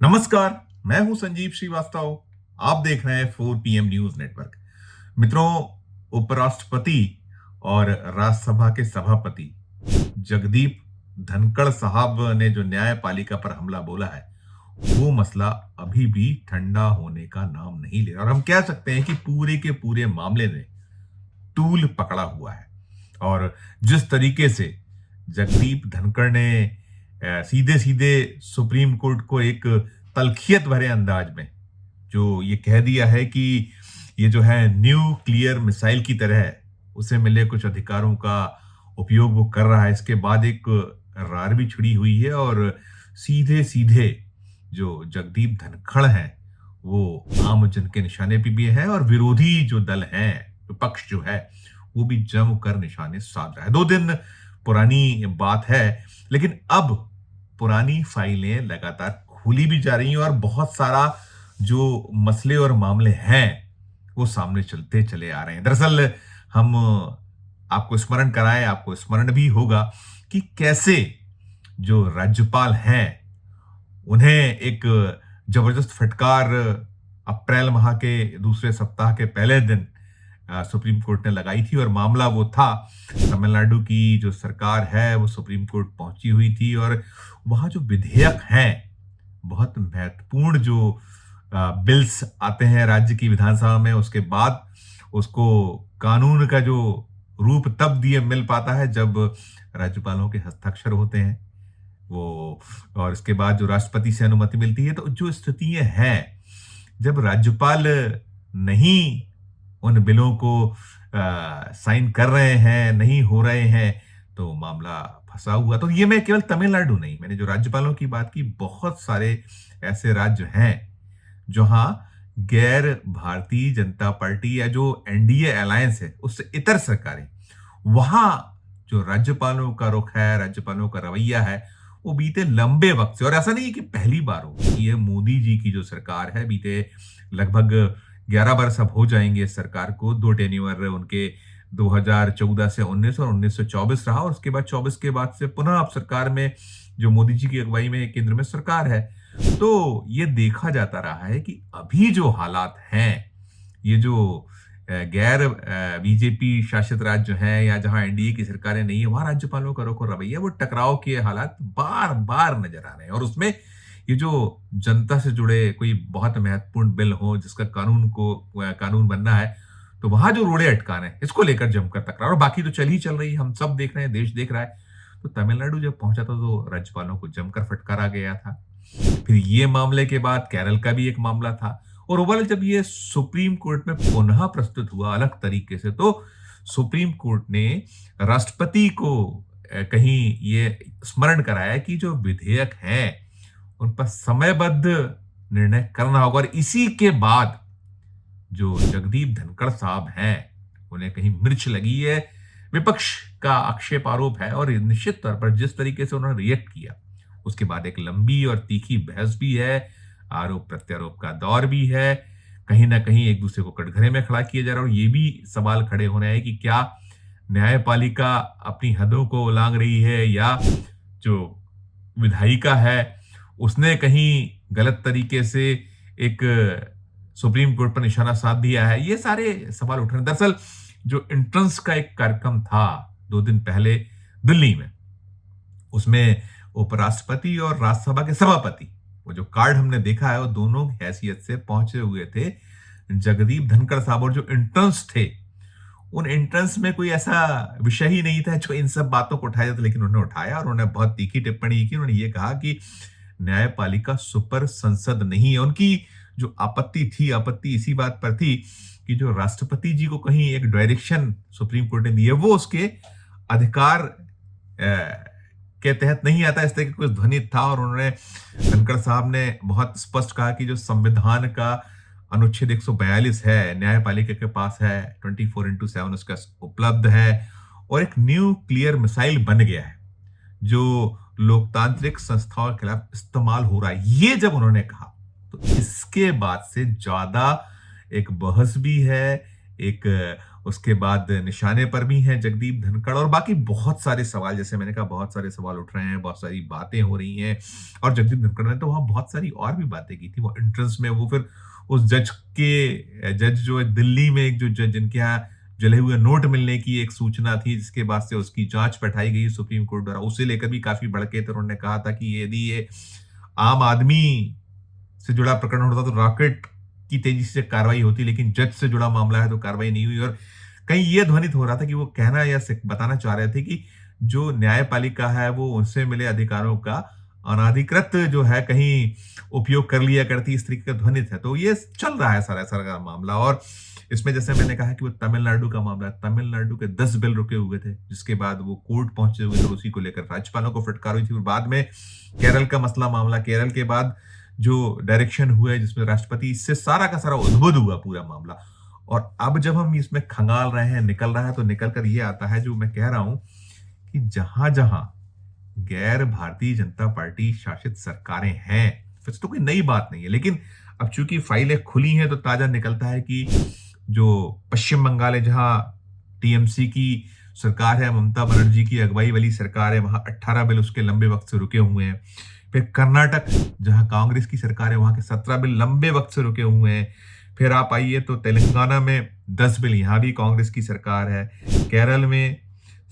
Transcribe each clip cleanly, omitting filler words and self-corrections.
नमस्कार। मैं हूं संजीव श्रीवास्तव। आप देख रहे हैं 4 PM न्यूज नेटवर्क। मित्रों, उपराष्ट्रपति और राज्यसभा के सभापति जगदीप धनखड़ साहब ने जो न्यायपालिका पर हमला बोला है, वो मसला अभी भी ठंडा होने का नाम नहीं ले रहा और हम कह सकते हैं कि पूरे के पूरे मामले ने तूल पकड़ा हुआ है। और जिस तरीके से जगदीप धनखड़ ने सीधे सीधे सुप्रीम कोर्ट को एक तल्खियत भरे अंदाज में जो ये कह दिया है कि ये जो है न्यूक्लियर मिसाइल की तरह है, उसे मिले कुछ अधिकारों का उपयोग वो कर रहा है। इसके बाद एक रार भी छिड़ी हुई है और सीधे सीधे जो जगदीप धनखड़ हैं वो आम जन के निशाने पे भी है और विरोधी जो दल हैं, विपक्ष जो है, वो भी जमकर निशाने साध रहा है। 2 दिन पुरानी बात है, लेकिन अब पुरानी फाइलें लगातार खुली भी जा रही हैं और बहुत सारा जो मसले और मामले हैं वो सामने चलते चले आ रहे हैं। दरअसल हम आपको स्मरण कराएं, आपको स्मरण भी होगा कि कैसे जो राज्यपाल हैं उन्हें एक जबरदस्त फटकार अप्रैल माह के दूसरे सप्ताह के पहले दिन सुप्रीम कोर्ट ने लगाई थी। और मामला वो था, तमिलनाडु की जो सरकार है वो सुप्रीम कोर्ट पहुंची हुई थी और वहां जो विधेयक हैं, बहुत महत्वपूर्ण जो बिल्स आते हैं राज्य की विधानसभा में, उसके बाद उसको कानून का जो रूप तब दिए मिल पाता है जब राज्यपालों के हस्ताक्षर होते हैं वो, और इसके बाद जो राष्ट्रपति से अनुमति मिलती है। तो जो स्थितियां हैं, जब राज्यपाल नहीं उन बिलों को साइन कर रहे हैं, नहीं हो रहे हैं, तो मामला फंसा हुआ। तो ये मैं केवल तमिलनाडु नहीं, मैंने जो राज्यपालों की बात की, बहुत सारे ऐसे राज्य हैं जहां गैर भारतीय जनता पार्टी या जो एनडीए अलायंस है उससे इतर सरकारें, वहां जो राज्यपालों का रुख है, राज्यपालों का रवैया है, वो बीते लंबे वक्त से, और ऐसा नहीं है कि पहली बार हो, ये मोदी जी की जो सरकार है, बीते लगभग 11 वर्ष अब हो जाएंगे इस सरकार को। 2 टेन्योर उनके 2014 से 19 और 19 से 24 रहा और उसके बाद 24 के बाद से पुनः अब सरकार में जो मोदी जी की अगुवाई में केंद्र में सरकार है। तो ये देखा जाता रहा है कि अभी जो हालात हैं, ये जो गैर बीजेपी शासित राज्य हैं या जहां एनडीए की सरकारें नहीं है, वहां राज्यपालों का रुख और रवैया, वो टकराव के हालात बार बार नजर आ रहे हैं। और उसमें ये जो जनता से जुड़े कोई बहुत महत्वपूर्ण बिल हो जिसका कानून बनना है, तो वहां जो रोड़े अटकाने हैं, इसको लेकर जमकर तकरार, और बाकी तो चल रही है, हम सब देख रहे हैं, देश देख रहा है। तो तमिलनाडु जब पहुंचा था तो राज्यपालों को जमकर फटकारा गया था। फिर ये मामले के बाद केरल का भी एक मामला था, और ओवरऑल जब ये सुप्रीम कोर्ट में पुनः प्रस्तुत हुआ अलग तरीके से, तो सुप्रीम कोर्ट ने राष्ट्रपति को कहीं ये स्मरण कराया कि जो विधेयक हैं उन पर समयबद्ध निर्णय करना होगा। और इसी के बाद जो जगदीप धनखड़ साहब हैं, उन्हें कहीं मिर्च लगी है, विपक्ष का आक्षेप आरोप है, और निश्चित तौर पर जिस तरीके से उन्होंने रिएक्ट किया, उसके बाद एक लंबी और तीखी बहस भी है, आरोप प्रत्यारोप का दौर भी है, कहीं ना कहीं एक दूसरे को कटघरे में खड़ा किया जा रहा है। और ये भी सवाल खड़े हो रहे हैं कि क्या न्यायपालिका अपनी हदों को उलांघ रही है, या जो विधायिका है उसने कहीं गलत तरीके से एक सुप्रीम कोर्ट पर निशाना साध दिया है। ये सारे सवाल उठ रहे हैं। दरअसल जो एंट्रेंस का एक कार्यक्रम था 2 दिन पहले दिल्ली में, उसमें उपराष्ट्रपति और राज्यसभा के सभापति, वो जो कार्ड हमने देखा है, वो दोनों हैसियत से पहुंचे हुए थे जगदीप धनखड़ साहब। और जो एंट्रेंस थे, उन एंट्रेंस में कोई ऐसा विषय ही नहीं था जो इन सब बातों को उठाया जाता, लेकिन उन्होंने उठाया और उन्होंने बहुत तीखी टिप्पणी की। उन्होंने ये कहा कि न्यायपालिका सुपर संसद नहीं है। उनकी जो आपत्ति इसी बात पर थी कि जो राष्ट्रपति जी को कहीं एक डायरेक्शन सुप्रीम कोर्ट ने दी है, वो उसके अधिकार के तहत नहीं आता, इस तरह का कुछ ध्वनि था। और उन्होंने, धनखड़ साहब ने बहुत स्पष्ट कहा कि जो संविधान का अनुच्छेद 142 है, न्यायपालिका के पास है, 24x7 उसका उपलब्ध है, और एक न्यूक्लियर मिसाइल बन गया है जो लोकतांत्रिक संस्थाओं के खिलाफ इस्तेमाल हो रहा है। ये जब उन्होंने कहा, तो इसके बाद से ज्यादा एक बहस भी है, एक उसके बाद निशाने पर भी हैं जगदीप धनखड़, और बाकी बहुत सारे सवाल, जैसे मैंने कहा बहुत सारे सवाल उठ रहे हैं, बहुत सारी बातें हो रही हैं। और जगदीप धनखड़ ने तो वहां बहुत सारी और भी बातें की थी, वो एंट्रेंस में वो फिर उस जज जो है दिल्ली में, एक जो जज जिनके यहाँ जले हुए नोट मिलने की एक सूचना थी, जिसके बाद से उसकी जांच बैठाई गई सुप्रीम कोर्ट द्वारा, उसे लेकर भी काफी भड़के थे। उन्होंने कहा था कि यदि ये आम आदमी से जुड़ा प्रकरण होता तो रॉकेट की तेजी से कार्रवाई होती, लेकिन जज से जुड़ा मामला है तो कार्रवाई नहीं हुई। और कहीं ये ध्वनित हो रहा था कि वो कहना या बताना चाह रहे थे कि जो न्यायपालिका है वो उनसे मिले अधिकारों का अनाधिकृत जो है कहीं उपयोग कर लिया करती, इस तरीके का ध्वनित है। तो ये चल रहा है सारा सारा का मामला। और इसमें जैसे मैंने कहा कि वो तमिलनाडु का मामला, तमिलनाडु के 10 बिल रुके हुए थे, जिसके बाद वो कोर्ट पहुंचे हुए थे, उसी को लेकर राज्यपालों को फटकार हुई थी। और बाद में केरल का मसला मामला, केरल के बाद जो डायरेक्शन हुए जिसमें राष्ट्रपति, इससे सारा का सारा उद्भुत हुआ पूरा मामला। और अब जब हम इसमें खंगाल रहे हैं, निकल रहा है, तो निकल कर ये आता है जो मैं कह रहा हूं कि जहां जहां गैर भारतीय जनता पार्टी शासित सरकारें हैं, फिर तो कोई नई बात नहीं है, लेकिन अब चूंकि फाइलें खुली हैं तो ताजा निकलता है कि जो पश्चिम बंगाल है, जहां टीएमसी की सरकार है, ममता बनर्जी की अगुवाई वाली सरकार है, वहां 18 बिल उसके लंबे वक्त से रुके हुए हैं। फिर कर्नाटक, जहां कांग्रेस की सरकार है, वहां के 17 बिल लंबे वक्त से रुके हुए हैं। फिर आप आइए तो तेलंगाना में 10 बिल, यहां भी कांग्रेस की सरकार है। केरल में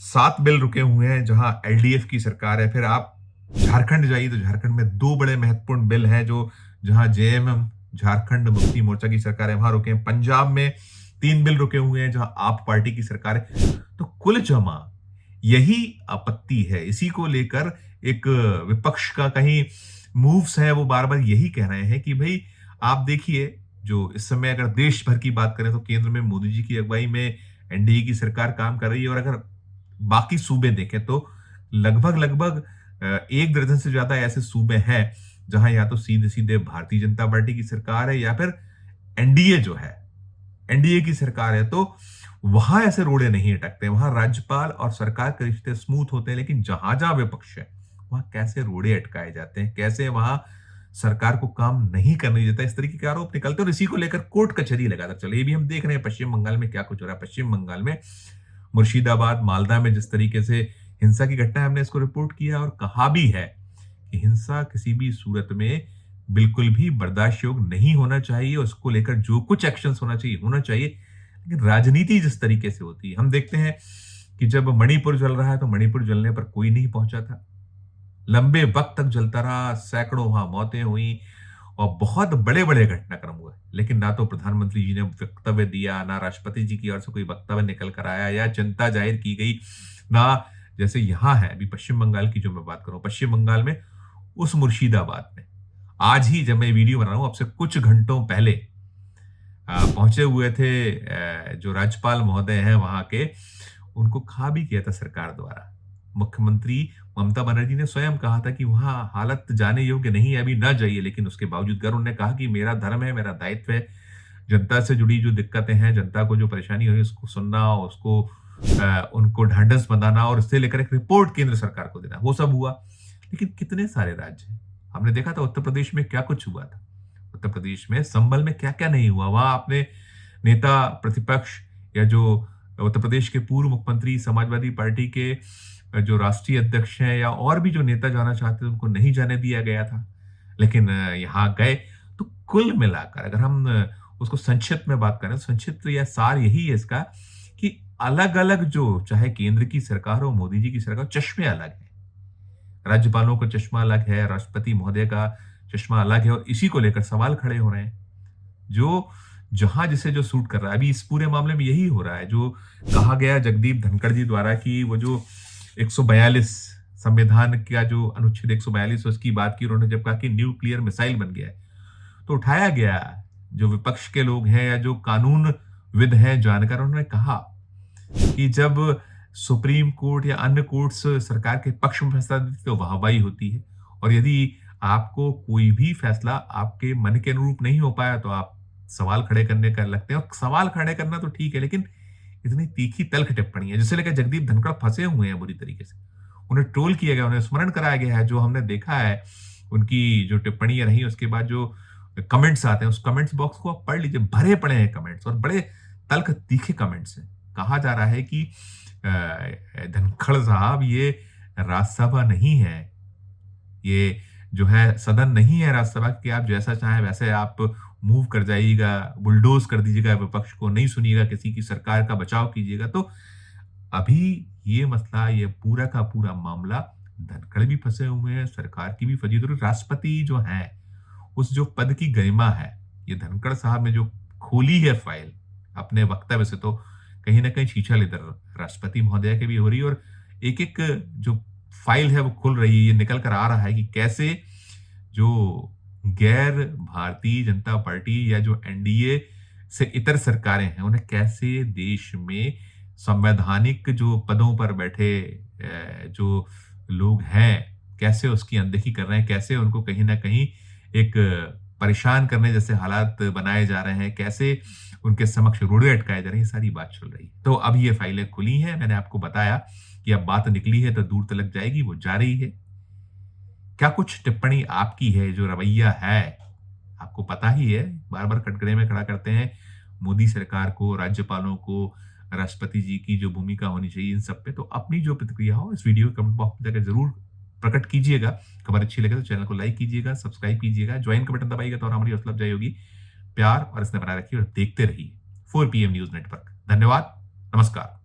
7 बिल रुके हुए हैं, जहां एलडीएफ की सरकार है। फिर आप झारखंड जाइए तो झारखंड में 2 बड़े महत्वपूर्ण बिल हैं, जो जहां जेएमएम झारखंड मुक्ति मोर्चा की सरकार है, वहां रुके हैं। पंजाब में 3 बिल रुके हुए हैं, जहां आप पार्टी की सरकार है। तो कुल जमा यही आपत्ति है, इसी को लेकर एक विपक्ष का कहीं मूव्स है, वो बार बार यही कह रहे हैं कि भाई आप देखिए, जो इस समय अगर देश भर की बात करें तो केंद्र में मोदी जी की अगुवाई में एनडीए की सरकार काम कर रही है, और अगर बाकी सूबे देखें तो लगभग लगभग 1 दर्जन से ज्यादा ऐसे सूबे हैं जहां या तो सीधे सीधे भारतीय जनता पार्टी की सरकार है, या फिर एनडीए जो है, एनडीए की सरकार है। तो वहां ऐसे रोड़े नहीं अटकते, वहां राज्यपाल और सरकार के रिश्ते स्मूथ होते हैं। लेकिन जहां जहां विपक्ष है, वहां कैसे रोड़े अटकाए जाते हैं, कैसे वहां सरकार को काम नहीं करने देता, इस तरीके के आरोप निकलते हैं। और इसी को लेकर कोर्ट कचहरी लगातार चले। ये भी हम देख रहे हैं पश्चिम बंगाल में क्या कुछ हो रहा है। पश्चिम बंगाल में मुर्शिदाबाद, मालदा में जिस तरीके से हिंसा की घटना है, हमने इसको रिपोर्ट किया और कहा भी है कि हिंसा किसी भी सूरत में बिल्कुल भी बर्दाश्त योग्य नहीं होना चाहिए। उसको लेकर जो कुछ एक्शंस होना चाहिए होना चाहिए, लेकिन राजनीति जिस तरीके से होती है, हम देखते हैं कि जब मणिपुर जल रहा है तो मणिपुर जलने पर कोई नहीं पहुंचा था, लंबे वक्त तक जलता रहा, सैकड़ों वहां मौतें हुई और बहुत बड़े बड़े घटनाक्रम हुए। लेकिन ना तो प्रधानमंत्री जी ने वक्तव्य दिया, ना राष्ट्रपति जी की ओर से कोई वक्तव्य निकल कर आया या चिंता जाहिर की गई, ना जैसे यहां है अभी पश्चिम बंगाल की जो मैं बात करूं, पश्चिम बंगाल में उस मुर्शिदाबाद में आज ही जब मैं वीडियो बना रहा हूं, अब से कुछ घंटों पहले पहुंचे हुए थे जो राज्यपाल महोदय हैं वहां के, उनको कहा भी किया था सरकार द्वारा। मुख्यमंत्री ममता बनर्जी ने स्वयं कहा था कि वहां हालत जाने योग्य नहीं है, अभी ना जाइए। लेकिन उसके बावजूद अगर उन्होंने कहा कि मेरा धर्म है, मेरा दायित्व है, जनता से जुड़ी जो दिक्कतें हैं, जनता को जो परेशानी हो रही है उसको सुनना, उसको उनको ढांढस बंधाना और इससे लेकर एक रिपोर्ट केंद्र सरकार को देना, वो सब हुआ। लेकिन कितने सारे राज्य हैं, हमने देखा था उत्तर प्रदेश में क्या कुछ हुआ था, उत्तर प्रदेश में संभल में क्या क्या नहीं हुआ। वहां आपने नेता प्रतिपक्ष या जो उत्तर प्रदेश के पूर्व मुख्यमंत्री, समाजवादी पार्टी के जो राष्ट्रीय अध्यक्ष हैं या और भी जो नेता जाना चाहते थे, उनको नहीं जाने दिया गया था, लेकिन यहाँ गए। तो कुल मिलाकर अगर हम उसको संक्षिप्त में बात करें, संक्षिप्त या सार यही है इसका कि अलग अलग जो चाहे केंद्र की सरकार हो, मोदी जी की सरकार, चश्मे अलग है। राज्यपालों का चश्मा अलग है, राष्ट्रपति महोदय का चश्मा अलग है, और इसी को लेकर सवाल खड़े हो रहे हैं। जो जहां जिसे जो सूट कर रहा है, अभी इस पूरे मामले में यही हो रहा है जो कहा गया जगदीप धनखड़ जी द्वारा कि वो जो 142 संविधान का जो अनुच्छेद 142 उसकी बात की, उन्होंने जब कहा कि न्यूक्लियर मिसाइल बन गया है, तो उठाया गया जो विपक्ष के लोग हैं या जो कानूनविद हैं जानकार, उन्होंने कहा कि जब सुप्रीम कोर्ट या अन्य कोर्ट्स सरकार के पक्ष में फैसला देती तो वाहवाही होती है, और यदि आपको कोई भी फैसला आपके मन के अनुरूप नहीं हो पाया तो आप सवाल खड़े करने का लगते हैं। और सवाल खड़े करना तो ठीक है, लेकिन इतनी तीखी तल्ख टिप्पणी है जिससे लेकर जगदीप धनखड़ फंसे हुए हैं बुरी तरीके से, उन्हें ट्रोल किया गया, उन्हें स्मरण कराया गया है। जो हमने देखा है उनकी जो टिप्पणियां रही, उसके बाद जो कमेंट्स आते हैं, उस कमेंट्स बॉक्स को आप पढ़ लीजिए, भरे पड़े हैं कमेंट्स और बड़े तल्ख तीखे कमेंट्स हैं। कहा जा रहा है कि धनखड़ साहब ये राज्यसभा नहीं है, ये जो है सदन नहीं है राज्यसभा कि आप जैसा चाहें वैसे आप मूव कर जाइएगा, बुलडोज कर दीजिएगा विपक्ष को, नहीं सुनिएगा किसी की, सरकार का बचाव कीजिएगा। तो अभी ये मसला, ये पूरा का पूरा मामला, धनखड़ भी फंसे हुए हैं, सरकार की भी फंसी, तो राष्ट्रपति जो है उस जो पद की गरिमा है, ये धनखड़ साहब ने जो खोली है फाइल अपने वक्तव्य से, तो कहीं ना कहीं छीछल इधर राष्ट्रपति महोदय की भी हो रही है, और एक एक जो फाइल है वो खुल रही है। ये निकल कर आ रहा है कि कैसे जो गैर भारतीय जनता पार्टी या जो एनडीए से इतर सरकारें हैं, उन्हें कैसे देश में संवैधानिक जो पदों पर बैठे जो लोग हैं, कैसे उसकी अनदेखी कर रहे हैं, कैसे उनको कहीं ना कहीं एक परेशान करने जैसे हालात बनाए जा रहे हैं, कैसे उनके समक्ष रोड़े अटकाए जा रहे हैं, सारी बात चल रही है। तो अब ये फाइलें खुली हैं, मैंने आपको बताया कि अब बात निकली है तो दूर तलक जाएगी, वो जा रही है। क्या कुछ टिप्पणी आपकी है, जो रवैया है, आपको पता ही है, बार बार कटघरे में खड़ा करते हैं मोदी सरकार को, राज्यपालों को, राष्ट्रपति जी की जो भूमिका होनी चाहिए इन सब पे। तो अपनी जो प्रतिक्रिया हो इस वीडियो कमेंट बॉक्स में जाकर जरूर प्रकट कीजिएगा। खबर अच्छी लगे तो चैनल को लाइक कीजिएगा, सब्सक्राइब कीजिएगा, ज्वाइन का बटन दबाइएगा तो और हमारी हौसला अफजाई होगी। प्यार और इसने बनाए रखिए और देखते रहिए 4 PM न्यूज नेटवर्क। धन्यवाद, नमस्कार।